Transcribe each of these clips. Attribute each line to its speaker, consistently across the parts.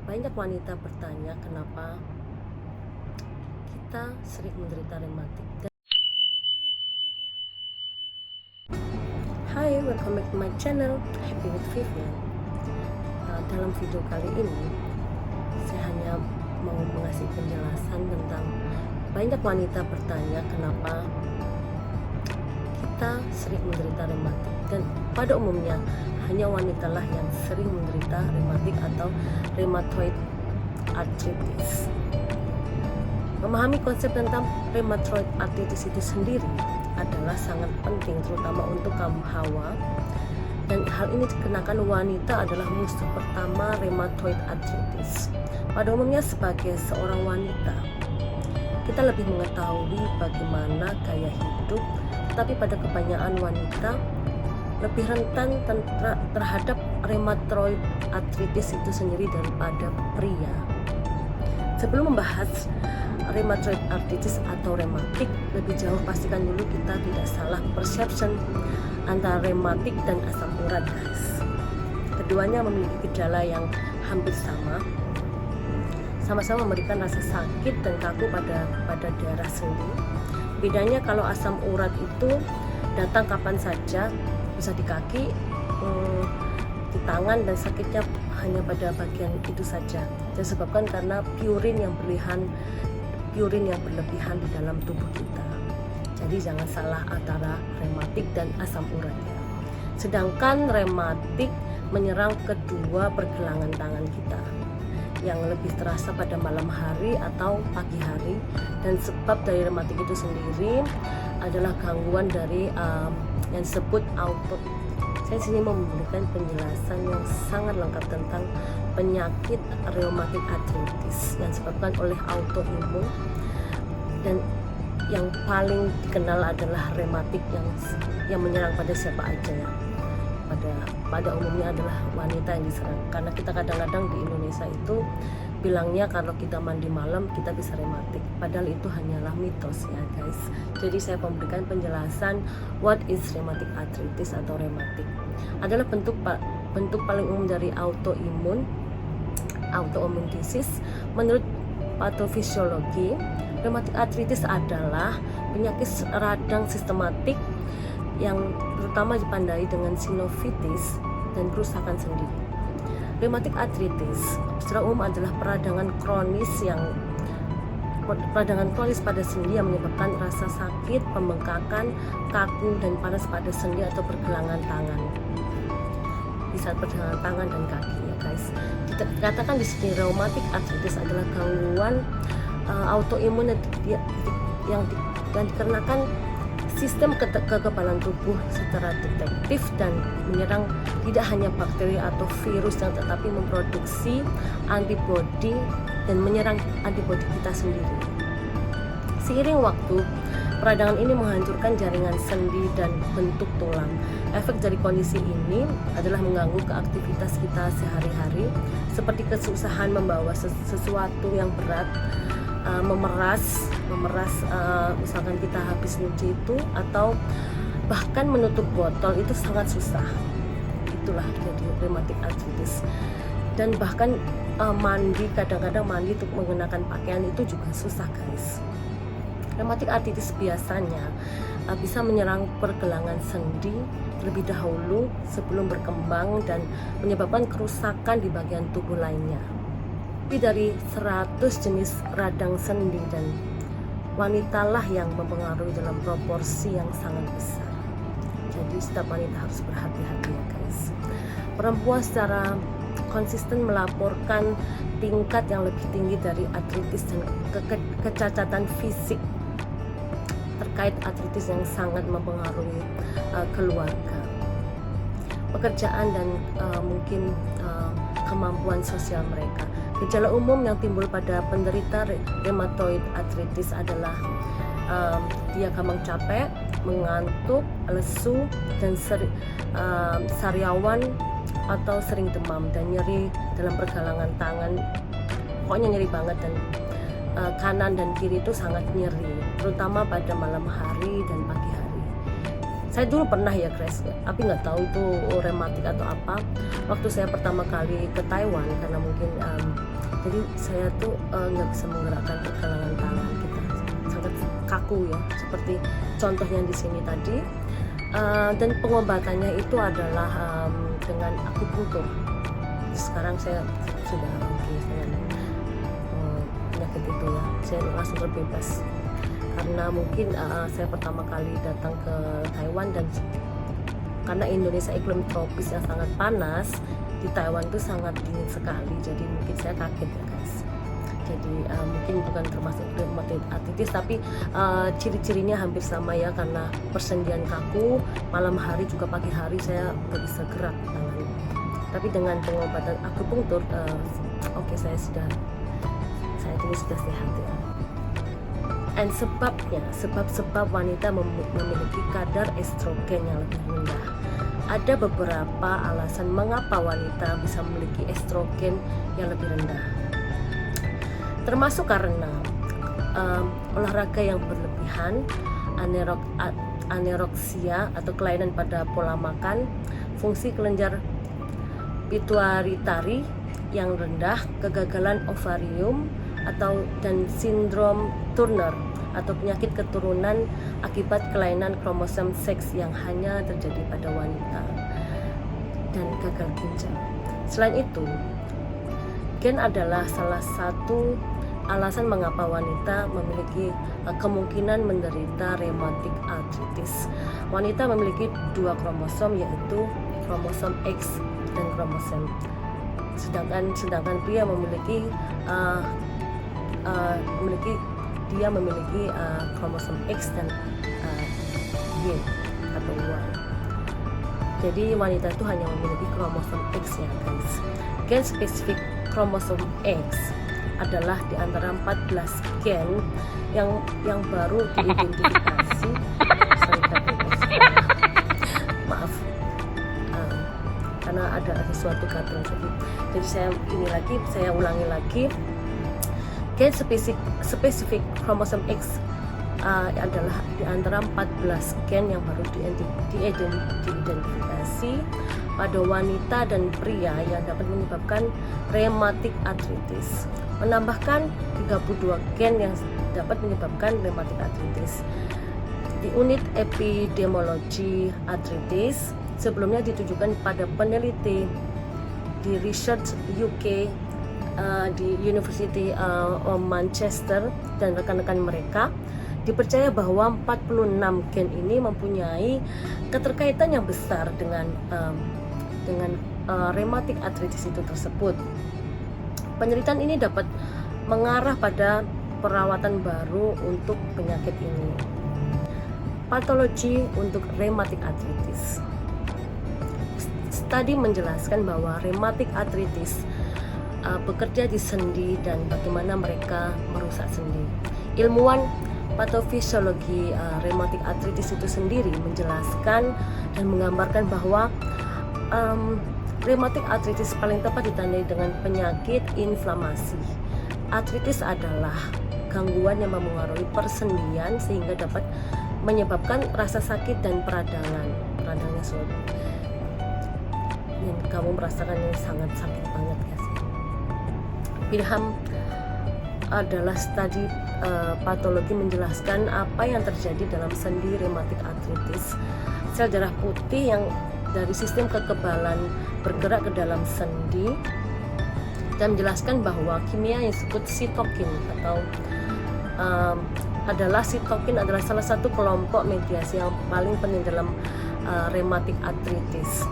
Speaker 1: Banyak wanita bertanya kenapa kita sering menderita rematik. Hai, welcome back to my channel Happy with Vivian. Dalam video kali ini saya hanya mau mengasih penjelasan tentang banyak wanita bertanya kenapa kita sering menderita rematik, dan pada umumnya hanya wanitalah yang sering menderita rematik atau rheumatoid arthritis. Memahami konsep tentang rheumatoid arthritis itu sendiri adalah sangat penting, terutama untuk kaum hawa, dan hal ini dikenakan wanita adalah musuh pertama rheumatoid arthritis. Pada umumnya sebagai seorang wanita, kita lebih mengetahui bagaimana gaya hidup, tetapi pada kebanyakan wanita lebih rentan terhadap rheumatoid arthritis itu sendiri daripada pria. Sebelum membahas rheumatoid arthritis atau rematik lebih jauh, pastikan dulu kita tidak salah perception antara rematik dan asam urat, guys. Keduanya memiliki gejala yang hampir sama-sama memberikan rasa sakit dan kaku pada daerah sendi. Bedanya kalau asam urat itu datang kapan saja, bisa di kaki, di tangan, dan sakitnya hanya pada bagian itu saja, disebabkan karena purin yang berlebihan di dalam tubuh kita. Jadi jangan salah antara rematik dan asam urat ya. Sedangkan rematik menyerang kedua pergelangan tangan kita, yang lebih terasa pada malam hari atau pagi hari, dan sebab dari rematik itu sendiri adalah gangguan dari yang disebut auto. Saya sini memberikan penjelasan yang sangat lengkap tentang penyakit rheumatic arthritis yang disebabkan oleh autoimun, dan yang paling dikenal adalah rematik yang menyerang pada siapa aja ya. Pada umumnya adalah wanita yang diserang, karena kita kadang-kadang di Indonesia itu bilangnya kalau kita mandi malam kita bisa rematik, padahal itu hanyalah mitos ya, guys. Jadi saya memberikan penjelasan what is rheumatic arthritis atau rematik. Adalah bentuk paling umum dari autoimun disease. Menurut patofisiologi, rheumatic arthritis adalah penyakit radang sistematik yang terutama dipandai dengan sinusitis dan kerusakan sendi. Rheumatic arthritis secara umum adalah peradangan kronis pada sendi yang menyebabkan rasa sakit, pembengkakan, kaku, dan panas pada sendi atau pergelangan tangan. Bisa pergelangan tangan dan kaki ya, guys. Dikatakan di sini rheumatic arthritis adalah gangguan autoimun yang dikarenakan sistem kekebalan tubuh secara detektif dan menyerang tidak hanya bakteri atau virus, tetapi memproduksi antibodi dan menyerang antibodi kita sendiri. Seiring waktu, peradangan ini menghancurkan jaringan sendi dan bentuk tulang. Efek dari kondisi ini adalah mengganggu keaktivitas kita sehari-hari, seperti kesusahan membawa sesuatu yang berat, memeras misalkan kita habis nyuci itu, atau bahkan menutup botol itu sangat susah. Itulah jadi rheumatic arthritis. Dan bahkan kadang-kadang mandi untuk menggunakan pakaian itu juga susah, guys. Rheumatic arthritis biasanya bisa menyerang pergelangan sendi terlebih dahulu sebelum berkembang dan menyebabkan kerusakan di bagian tubuh lainnya. Lebih dari 100 jenis radang sendi, dan wanitalah yang mempengaruhi dalam proporsi yang sangat besar. Jadi setiap wanita harus berhati-hati ya, guys. Perempuan secara konsisten melaporkan tingkat yang lebih tinggi dari artritis dan kecacatan fisik terkait artritis yang sangat mempengaruhi keluarga, pekerjaan, dan mungkin kemampuan sosial mereka. Gejala umum yang timbul pada penderita rheumatoid arthritis adalah dia gampang capek, mengantuk, lesu, dan sariawan atau sering demam, dan nyeri dalam pergelangan tangan. Pokoknya nyeri banget, dan kanan dan kiri itu sangat nyeri, terutama pada malam hari dan pagi hari. Saya dulu pernah ya, guys, tapi nggak tahu itu rematik atau apa. Waktu saya pertama kali ke Taiwan, karena mungkin Jadi saya tuh nggak bisa menggerakkan pergelangan tangan kita, sangat kaku ya, seperti contohnya di sini tadi. Dan pengobatannya itu adalah dengan akupunktur. Sekarang saya sudah oke dengan penyakit itu ya, saya langsung terbebas. Karena mungkin saya pertama kali datang ke Taiwan, dan karena Indonesia iklim tropis yang sangat panas, di Taiwan itu sangat dingin sekali, jadi mungkin saya kaget ya guys. Jadi mungkin bukan termasuk rheumatoid arthritis, tapi ciri-cirinya hampir sama ya, karena persendian kaku, malam hari juga pagi hari saya nggak bisa gerak tangan. Tapi dengan pengobatan akupunktur, oke, saya ini sudah sehat ya. Dan sebab wanita memiliki kadar estrogen yang lebih rendah. Ada beberapa alasan mengapa wanita bisa memiliki estrogen yang lebih rendah, termasuk karena olahraga yang berlebihan, anoreksia atau kelainan pada pola makan, fungsi kelenjar pituitari yang rendah, kegagalan ovarium dan sindrom Turner atau penyakit keturunan akibat kelainan kromosom seks yang hanya terjadi pada wanita, dan gagal ginjal. Selain itu, gen adalah salah satu alasan mengapa wanita memiliki kemungkinan menderita rheumatic arthritis. Wanita memiliki 2 kromosom, yaitu kromosom X dan kromosom, sedangkan pria memiliki kromosom X dan Y atau Y. Jadi wanita itu hanya memiliki kromosom X ya guys. Gen spesifik kromosom X adalah di antara 14 gen yang baru diidentifikasi. Maaf, karena ada sesuatu kata. Jadi saya ulangi lagi. Gen spesifik kromosom X adalah di antara 14 gen yang baru diidentifikasi pada wanita dan pria yang dapat menyebabkan rheumatic arthritis. Menambahkan 32 gen yang dapat menyebabkan rheumatic arthritis. Di unit epidemiologi arthritis sebelumnya ditujukan pada peneliti di Research UK, di University of Manchester dan rekan-rekan mereka. Dipercaya bahwa 46 gen ini mempunyai keterkaitan yang besar dengan rheumatic arthritis itu tersebut. Penelitian ini dapat mengarah pada perawatan baru untuk penyakit ini. Patologi untuk rheumatic arthritis. Studi menjelaskan bahwa rheumatic arthritis bekerja di sendi dan bagaimana mereka merusak sendi. Ilmuwan patofisiologi rheumatic arthritis itu sendiri menjelaskan dan menggambarkan bahwa rheumatic arthritis paling tepat ditandai dengan penyakit inflamasi. Arthritis adalah gangguan yang memengaruhi persendian sehingga dapat menyebabkan rasa sakit dan peradangan suatu. Yang kamu merasakan ini sangat sakit banget guys. Wilhelm adalah studi patologi menjelaskan apa yang terjadi dalam sendi rheumatic arthritis. Sel darah putih yang dari sistem kekebalan bergerak ke dalam sendi dan menjelaskan bahwa kimia yang disebut sitokin adalah salah satu kelompok mediasi yang paling penting dalam rheumatic arthritis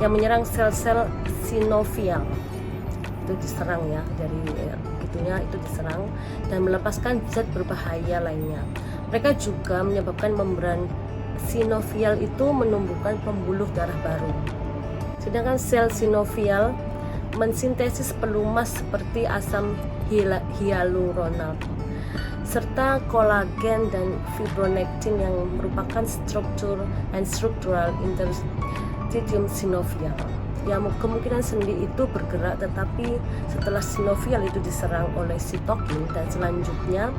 Speaker 1: yang menyerang sel-sel sinovial. Itu diserang ya, dari itu diserang dan melepaskan zat berbahaya lainnya. Mereka juga menyebabkan membran sinovial itu menumbuhkan pembuluh darah baru. Sedangkan sel sinovial mensintesis pelumas seperti asam hyaluronat serta kolagen dan fibronectin yang merupakan struktural interstitium sinovial. Ya, kemungkinan sendi itu bergerak, tetapi setelah sinovial itu diserang oleh sitokin dan selanjutnya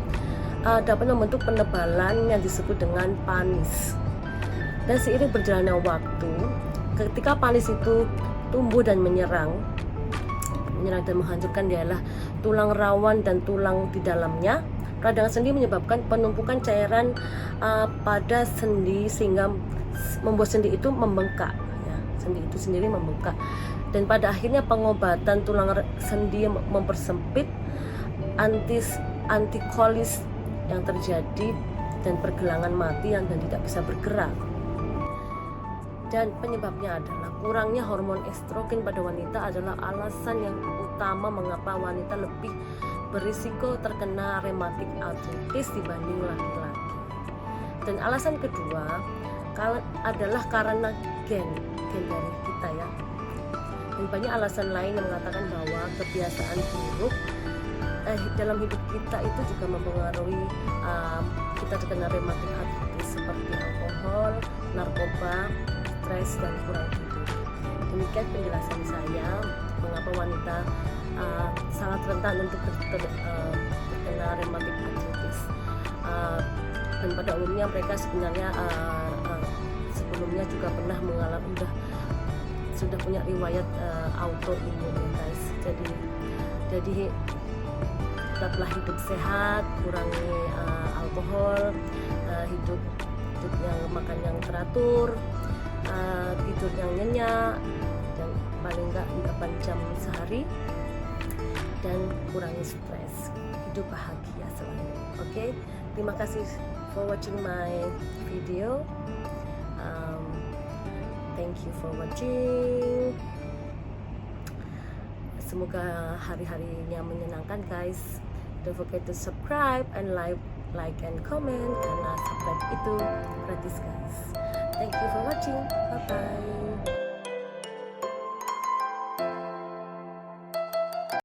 Speaker 1: dapat membentuk penebalan yang disebut dengan panis. Dan seiring berjalannya waktu, ketika panis itu tumbuh dan menyerang menyerang dan menghancurkan ialah tulang rawan dan tulang di dalamnya. Radang sendi menyebabkan penumpukan cairan pada sendi sehingga membuat sendi itu membengkak. Ya, sendi itu sendiri membengkak. Dan pada akhirnya pengobatan tulang sendi mempersempit, antikolis yang terjadi, dan pergelangan mati dan tidak bisa bergerak. Dan penyebabnya adalah kurangnya hormon estrogen pada wanita adalah alasan yang utama mengapa wanita lebih berisiko terkena rheumatic arthritis dibanding laki-laki. Dan alasan kedua adalah karena gen dari kita ya. Dan banyak alasan lain yang mengatakan bahwa kebiasaan buruk dalam hidup kita itu juga mempengaruhi kita terkena rheumatic arthritis, seperti alkohol, narkoba, stres, dan kurang tidur. Demikian penjelasan saya mengapa wanita sangat rentan untuk terkena rheumatic arthritis. Dan pada umumnya mereka sebenarnya sebelumnya juga pernah mengalami sudah punya riwayat autoimun ya guys. Jadi tetaplah hidup sehat, kurangi alkohol, hidup yang makan yang teratur, tidur yang nyenyak, dan paling enggak 8 jam sehari, dan kurangi stres. Hidup bahagia selalu. Oke, terima kasih for watching my video. Thank you for watching. Semoga hari-harinya menyenangkan guys. Don't forget to subscribe and like and comment, karena subscribe itu gratis guys. Thank you for watching. Bye bye.